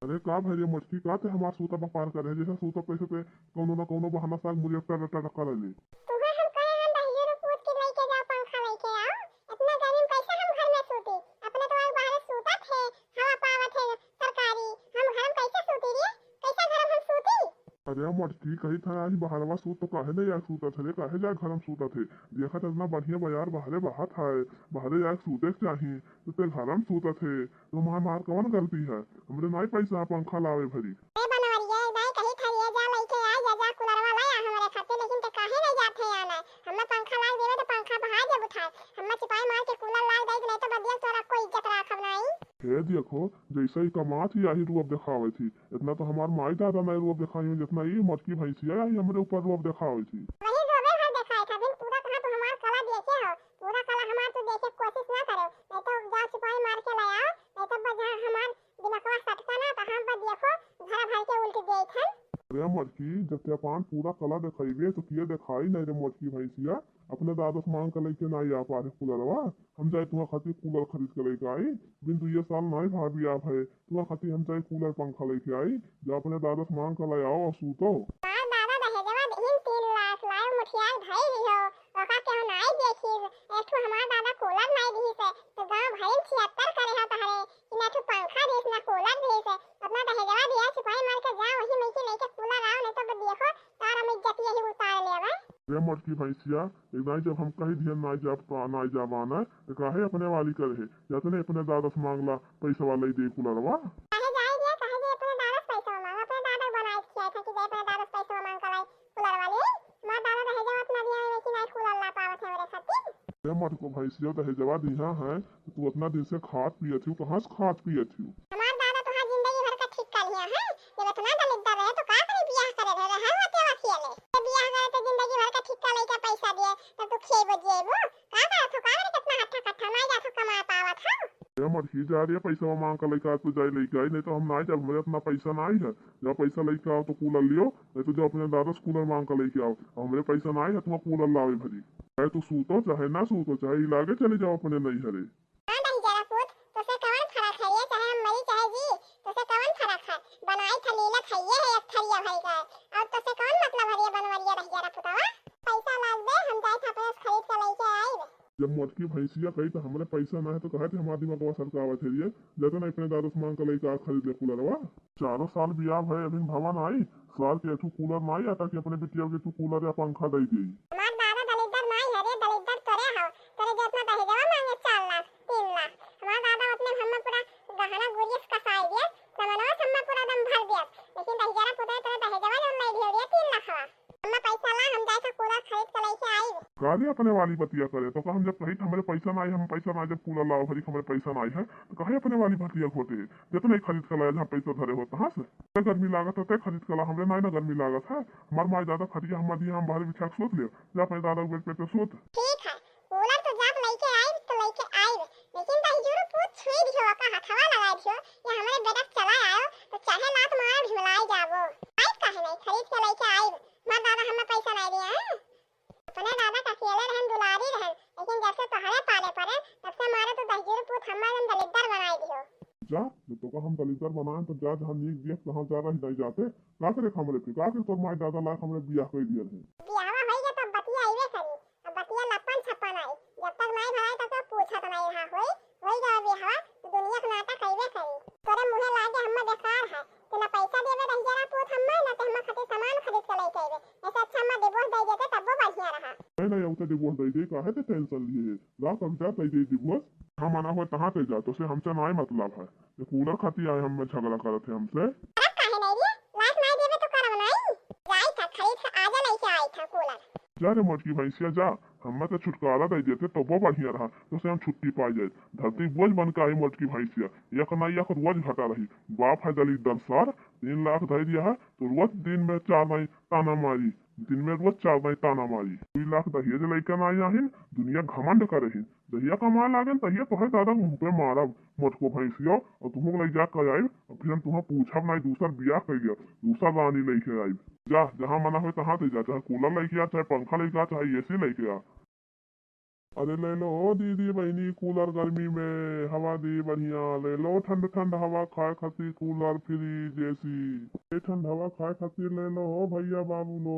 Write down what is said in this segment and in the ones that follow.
अरे का भैया मटकी का थे हमार सूता बपार करे जैसा सूता पैसे पे कौनो ना कौनो बहाना साग मुझे टका कर ले। तुम्हें हम कहे हम दहिये रो पूछ के लेके जाओ पंखा लेके आओ। इतना गर्मी में कैसे हम घर में सूती। अपने तो आज बाहर सूता थे हवा पावत है सरकारी। हम घर में कैसे सूती रे। कैसे घर में हम सूती। अरे मटकी कही था आज बहारवा सूत तो काहे नहीं यार सूता थे काहे जाए घर में सूता थे। देखा था इतना बढ़िया बाजार बाहरे बाहर था बाहरे जाए सूते के चाहिए तो ते घर में सूता थे तो मार मार कौन गलती है हमरे नहीं पैसा पंखा लावे भरी। ए बनवरिया दाई कही था ये जा लेके आ जा कूलरवा लाया हमारे खाते लेकिन ते काहे नहीं जाते आना। हम पंखा ला देवे तो पंखा बहा जब उठाए हम सिपाही मार के कूलर ला दे नहीं तो बदिया तोरा कोई इज्जत राखब नहीं। हे देखो जैसे ही कमा थी यही रूप दिखावे थी इतना तो हमार माई दादा नहीं रूप दिखाई जितना ये मटकी भैंसिया यही हमरे ऊपर रूप दिखावे थी। वही रोबे भर दिखाए था बिन पूरा कहा तो हमार कला देखे हो। पूरा कला हमार तो देखे कोशिश ना करो नहीं तो जा सिपाही मार के ले आओ नहीं तो बजा हमार दिमागवा सटका ना तो हम बस देखो घर भर के उल्टी दे थन। अरे मटकी जब ते पान पूरा कला दिखाइबे तो किए दिखाई नहीं रे मटकी भैंसिया अपने दादा से मांग कर लेके नहीं आ पा रहे कूलरवा। हम जाए तुम्हारे खातिर कूलर खरीद के लेके आई बिन तो ये साल नहीं भाभी आप है तुम्हारे खातिर हम जाए कूलर पंखा लेके आई जो अपने दादा से मांग कर ले आओ और सूतो। मार दादा दहेजवा देहिन 3 लाख लाए मुठिया भाई भी हो ओका के हो नहीं देखी एक ठो हमार दादा कूलर नहीं दी से तो गांव भरिन 76 करे हा तहरे कि ना ठो पंखा देस ना कूलर देस अपना दहेजवा दिया सिपाही मार के जा वही में के लेके कूलर आओ नहीं तो देखो तार हम इज्जत यही उतार लेवा। रे मटकी भैंसिया एक नहीं जब हम कहीं ध्यान नहीं जा नहीं जा पाना तो काहे अपने वाली करे जतने अपने दादा से मांगला पैसा वाला ही दे कूलरवा। काहे जाए दिया काहे दे अपने दादा से पैसा मांग अपने दादा बनाए किया था कि दे अपने दादा से पैसा मांग कर लाई कूलर वाले। मां दादा दहेजवा अपना दिया है कि नहीं कूलर ला पावत है मेरे खातिर। रे मटको भैंसिया दहेजवा दिया है तो तू उतना दिन से खात पिए थी कहाँ से खात पिए थी। हमार दादा तो हाँ जिंदगी भर का ठीक कर लिया है जब इतना दलिद्दर रहे तो का करे बियाह करे रहे है होते वसीले तो बियाह करे तो जिंदगी भर का ठीक कर लेके पैसा दिए तो तू खेबो जेबो का करे तो का करे कितना हट्ठा कट्ठा नहीं जा तो कमा पावत है। रे मटकी जा रही है पैसा मांग कर लेके आज तो जाए लेके आई नहीं तो हम नहीं जब मेरे अपना पैसा नहीं है जब पैसा लेके आओ तो कूलर लियो नहीं तो जो अपने दादा से कूलर मांग कर लेके आओ हमारे पैसा नहीं है तुम्हारा कूलर लावे भरी चाहे तो सूतो चाहे ना सूतो चाहे लागे चले जाओ अपने नहीं हरे। हां नहीं जरा पूछ तो से कौन फर्क है ये चाहे हम मरी चाहे जी तो से कौन फर्क है बनाई थलीला खाइए है एक थलिया भाई का और तो से कौन मतलब है ये बनवरिया रह जरा पुतावा पैसा लाग दे हम जाए था पैसा खरीद के लेके आई। जब मटकी भैंसिया कही तो हमारे पैसा ना है तो कहा थे हमारे दिमाग सरकावत है ये जैसे ना अपने दादा से मांग कर लेके आज खरीद ले कूलरवा। 4 साल बियाह है अभी भवन आई साल के तू कूलर ना आई आता कि अपने बिटिया के तू कूलर या पंखा दे दी। हमार दादा दलिद्दर नहीं है रे दलिद्दर करे हो तेरे जो अपना दहेजवा मांगे 4 लाख 3 लाख हमार दादा अपने हम पूरा गहना गुरियस कसाई दिया सामानवा हम पूरा दम भर दिया लेकिन दहेजरा पुते तेरे दहेजवा जो नहीं दियो रे 3 लाख हम पैसा ला हम जाए कूलर खरीद के लेके आई। गाली अपने वाली बतिया करे तो हम जब कही हमारे पैसा ना हम पैसा ना जब कूलर लाओ भरी हमारे पैसा ना है तो कहे अपने वाली बतिया खोटे जितने खरीद कर लाया जहाँ पैसा धरे हो कहाँ से गर्मी लागत है खरीद कर ला हमरे ना गर्मी लागत है हमारे माई दादा खरीदिया हमारे दिया हम बाहर बिछा के सोच लियो जा अपने दादा के बेड पे सोच। ठीक है कूलर तो जब लेके आई तो लेके आई लेकिन दहेजरू पूछ छुई दियो का हथवा लगा दियो या हमारे बेटा चला आयो तो चाहे लात मार भिमलाई जावो आई काहे नहीं खरीद के लेके आई मां दादा हमें पैसा नहीं दिया है अपने दादा का अकेले रहन दुलारी रहन लेकिन जब से तोहरे पाले पड़े तब से हमारे तो दहेजरू पूछ हमारे दलिद्दर बनाई दियो। जा तो का हम दलिद्दर बनाए तो जा जहाँ नीक देख तहाँ जा रही नहीं जाते का करे हमरे पे का करे तोर माई दादा लायक हमरे बियाह कर दिया है। बियाहवा होई गया तब बतिया आइबे करी अब बतिया लपन छपन आई जब तक नहीं भराई तब तक पूछत नहीं रहा होई गया बियाहवा तो दुनिया का नाटक आइबे करी तोरे मुंहे लागे हम बेकार है कि ना पैसा देबे रह जरा पूछ हम ना तो हम खातिर सामान खरीद के लेके आइबे ऐसा अच्छा हम डिवोर्स दे देते तब वो बढ़िया रहा। नहीं उसे डिवोर्स दे दे काहे ते टेंशन लिए ला कविता दे दे डिवोर्स हम मना हो तहाँ पे जा तो से हमसे ना मतलब है ये कूलर खाती आए हम झगड़ा करते हमसे। अरे काहे नहीं रे लाख नहीं देबे तो करब नहीं जाई था खरीद के आजा लेके आई था कूलर। जा रे मटकी भैंसिया जा हमें तो छुटकारा दे देते तो वो बढ़िया रहा तो से हम छुट्टी पा जाए धरती बोझ बन के आई मटकी भैंसिया एक ना एक रोज घटा रही बाप है दलिद्दर सर 3 लाख दे दिया है तो रोज दिन में 4 नहीं ताना मारी दिन में रोज 4 नहीं ताना मारी 2 लाख दहेज लेकर आई आहिन दुनिया घमंड करे दहिया कमा लागन तहिया तो है दादा मुँह पे मारब मटको भैंसिया और तुम ले जा कर आये फिर हम तुम्हें पूछब नहीं दूसर बियाह कर गया दूसरा रानी लेके आई जा जहाँ मना हो तहाँ से जा चाहे कूलर लेके आ चाहे पंखा लेके आ चाहे एसी लेके आ। अरे ले लो दीदी बहनी कूलर गर्मी में हवा दी बढ़िया ले लो ठंड ठंड हवा खाए खातिर कूलर फ्रिज एसी ये ठंड हवा खाए खातिर ले लो भैया बाबू लो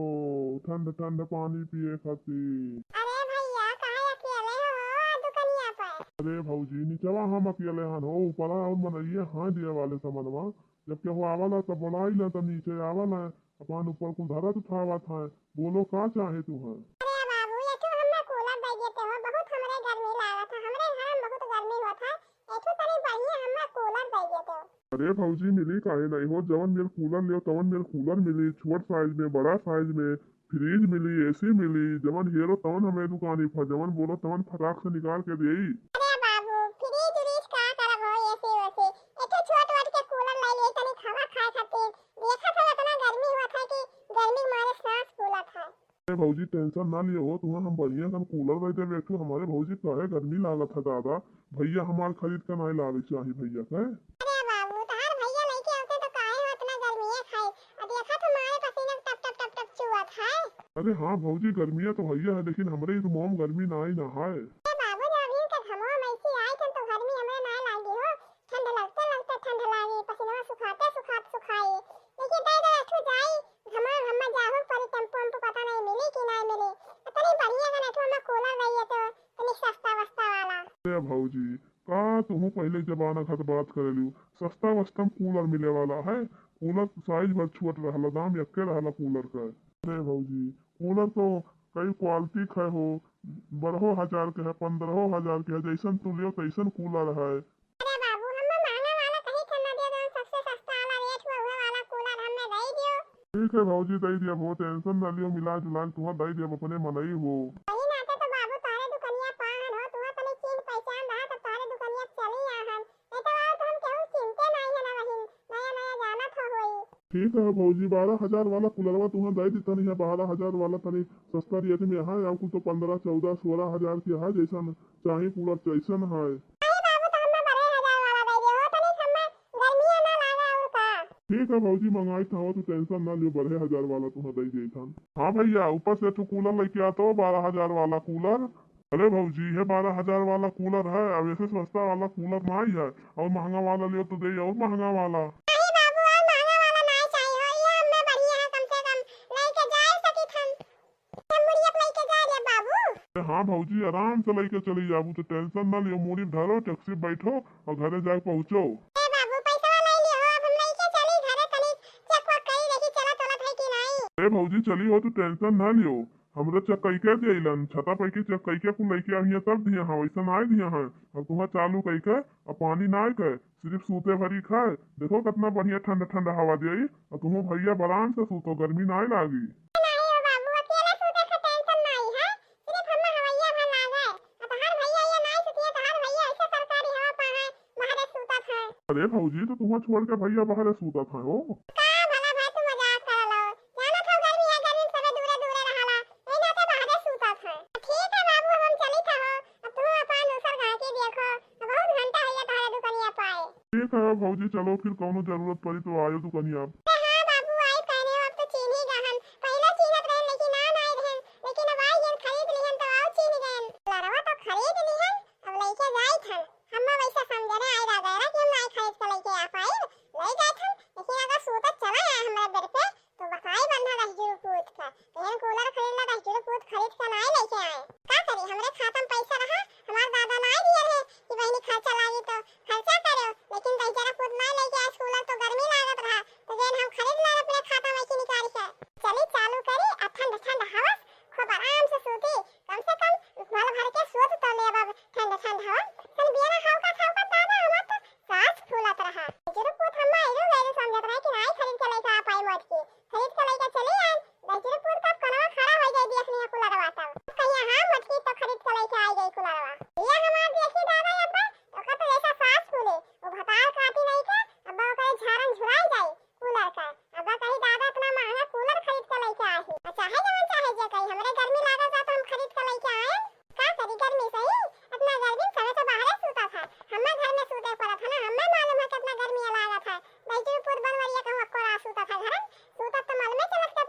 ठंड ठंड पानी पिए खातिर। अरे भैया काहे अकेले हो दुकनिया पर? अरे भौजी नीचवा हम अकेले हन हो ऊपरा और मनइये हाँ दिए वाले समनवा जब केहू आवाला तब बुलाई ना तब नीचे आवाला अपन ऊपर कुल धरत उठावत है बोलो का चाहे तू है। अरे बाबू ये तो हमें कूलर दे देते हो बहुत हमरे गर्मी लागत है हमरे घर में बहुत गर्मी होत है एठो तनी बढ़िया हमें कूलर दे देते हो। अरे भौजी मिली काहे नहीं हो जवन मेरे कूलर लियो तवन मेरे कूलर मिली छोट साइज में बड़ा साइज में फ्रिज मिली एसी मिली जवन हेरो तवन हमें दुकानी पर जवन बोलो तवन फटाक से निकाल के देई। अरे बाबू फ्रिज उरीज का करब हो एसी वैसे एठो छोट वाट के कूलर लाई ले तनी हवा खाए खातिर देखत है इतना गर्मी होत है कि गर्मी मारे सांस फूलत है। अरे भौजी टेंशन ना लियो हो तुम्हें हम बढ़िया कन कूलर दे दे बैठो हमारे भौजी काहे गर्मी लागत है दादा भैया हमार खरीद के नहीं लावे चाहिए भैया के। अरे बाबू तहार भैया लइके होते तो काहे हो इतना गर्मीए खाए और देखा तुम्हारे पसीना टप टप टप टप चुवत है। अरे हाँ भौजी गर्मियाँ तो भैया है लेकिन हमारे इस मोम गर्मी ना ही ना है। अरे बाबू जब अभी तक हम ऐसी आई थन तो गर्मी हमें ना लागी हो ठंड लगते लगते ठंड लागी पसीना सुखाते सुखाते सुखाई लेकिन दे दे ठो जाई हम जाहु पर टेम्पो हमको पता नहीं मिली कि नहीं मिली इतनी बढ़िया का ठो हमें कूलर रही तो तनी सस्ता वस्ता वाला। अरे भौजी का तुम पहले जमाना खत बात करे लियो सस्ता वस्ता में कूलर मिले वाला है कूलर साइज भर छोट रहला दाम यक्के रहला कूलर का। अरे भौजी कूलर तो कई क्वालिटी का हो 12,000 के है 15,000 के है जैसन तू लियो तैसन कूलर है। अरे बाबू हमें महंगा वाला कहीं ठंडा दे दो सबसे सस्ता वाला रेट में हुए वाला कूलर हमें दे दियो। ठीक है भौजी दे दिया वो टेंशन ना लियो मिला जुला के तुम्हारा दे दिया अपने मनई हो। वही नाते तो बाबू तारे दुकनिया पाहन हो तुम्हें तनी चिन्ह पहचान रहा तो तारे दुकनिया चली आहन नहीं तो और तो हम केहू चिंते नहीं है ना वही नया नया जाना था होई। ठीक है भौजी 12,000 वाला कूलरवा तुम्हें दे दी तनी है 12,000 वाला तनी सस्ता रेट में है आपको तो 15, 14, 16,000 की है जैसन चाहे कूलर जैसन है। नहीं बाबू तो हमें 12,000 वाला दे दियो तनी हमें गर्मियां ना लागा और का। ठीक है भौजी मंगाई था तो टेंशन ना लियो 12,000 वाला तुम्हें दे दी था। हाँ भैया ऊपर से तू कूलर लेके आता हो 12,000 वाला कूलर। अरे भौजी ये 12,000 वाला कूलर है अब ऐसे सस्ता वाला कूलर ना ही है और महंगा वाला लियो तो दे और महंगा वाला। नहीं बाबू और महंगा वाला नहीं चाहिए हो ये हमें बढ़िया है कम से कम लेके जाए सकी थन हम मुड़िया लेके जा रे बाबू। अरे हाँ भौजी आराम से लेके चली जाबू तो टेंशन ना लियो मूड़ी धरो टैक्सी बैठो और घरे जाके पहुँचो। ए बाबू पैसा ले लियो अब हम लेके चली घरे तनी चेक वक करी देखी चला तोला है कि नहीं। अरे भौजी चली हो तो टेंशन ना लियो हमरे चेक कैके दिलन छता पैकी चेक कैके कुल लेके आहिए तब दिया हाँ वैसा ना दिया है अब तुम्हें चालू कैके और पानी ना के सिर्फ सूते भरी खाए देखो कितना बढ़िया ठंडा ठंडा हवा दी और तुम्हें भैया आराम से सूतो गर्मी ना लागी। नहीं हो बाबू अकेले सूते का टेंशन नहीं है सिर्फ हम हवैया भर लागे अब हर भैया ये नहीं सुतिए तो हर भैया ऐसे सरकारी हवा पाए बाहर सूता था। अरे भौजी तो तुम्हें छोड़ के भैया बाहर सूता था हो का भला भाई तू मजाक कर लो जाना था गर्मी है गर्मी सब दूरे दूरे रहला नहीं ना तो बाहर सूता था। ठीक है बाबू हम चली था हो अब तुम अपन दूसर गांव के देखो बहुत घंटा है तारे दुकनिया पाए। ठीक है भौजी चलो फिर कौनो जरूरत पड़ी तो आयो दुकनिया। हाँ बाबू आई कहने अब तो चीन ही गहन पहले चीनत रहन लेकिन ना नहीं रहन लेकिन अब आई जन खरीद लिहन तो आओ चीन गहन लड़वा तो खरीद लिहन अब लेके जाई थन हम वैसा समझने आई रहा गैरा कि हम नहीं खरीद के लेके आ पाई ले गए थन लेकिन अगर सूतत चला आया हमारे बेर पे तो बताई बंधा 10 जुरू पूत का एहन कूलर खरीद ला 10 जुरू पूत खरीद के नहीं लेके आए का करी हमरे खाता में पैसा रहा हमार दादा नहीं दिए रहे कि बहनी खर्चा लागी तो खर्चा करो लेकिन 10 जरा पूत नहीं लेके आए कूलर तो गर्मी लागत रहा तो जेन हम खरीद ला अपने खाता में की निकाल के चली चालू करी और ठंड ठंड हवा खूब आराम से सूती कम से कम भर भर के सोत तो ले अब ठंड ठंड हवा सन बिना खाओ का दादा हमार तो सांस फूलत रहा जरूर पूत हम आइरो गए समझत रहे कि नहीं खरीद के लेके आ पाई मत की खरीद के लेके चली आए जरूर पूत का कनवा खड़ा हो जाए देखने कूलरवा तब कहिया हां मत की तो खरीद के लेके आ गई कूलरवा ये हमार देखी दादा अब्बा तो का तो ऐसा सांस फूले वो भतार काटी नहीं का अब्बा का झारन झुराई जाए कूलर का अब्बा कही दादा इतना महंगा कूलर खरीद के लेके आए ही चाहे जवन चाहे जे कही हमरे गर्मी लागत तो हम खरीद के लेके आए का करी गर्मी सही अपना गर्मी समय तो बाहर सूता था हमें घर में सूते पड़ा था ना हमें मालूम है कितना गर्मी लागत है बैठे पूर बनवरिया का वक्को सूता था घर सूता तो मालूम है चलत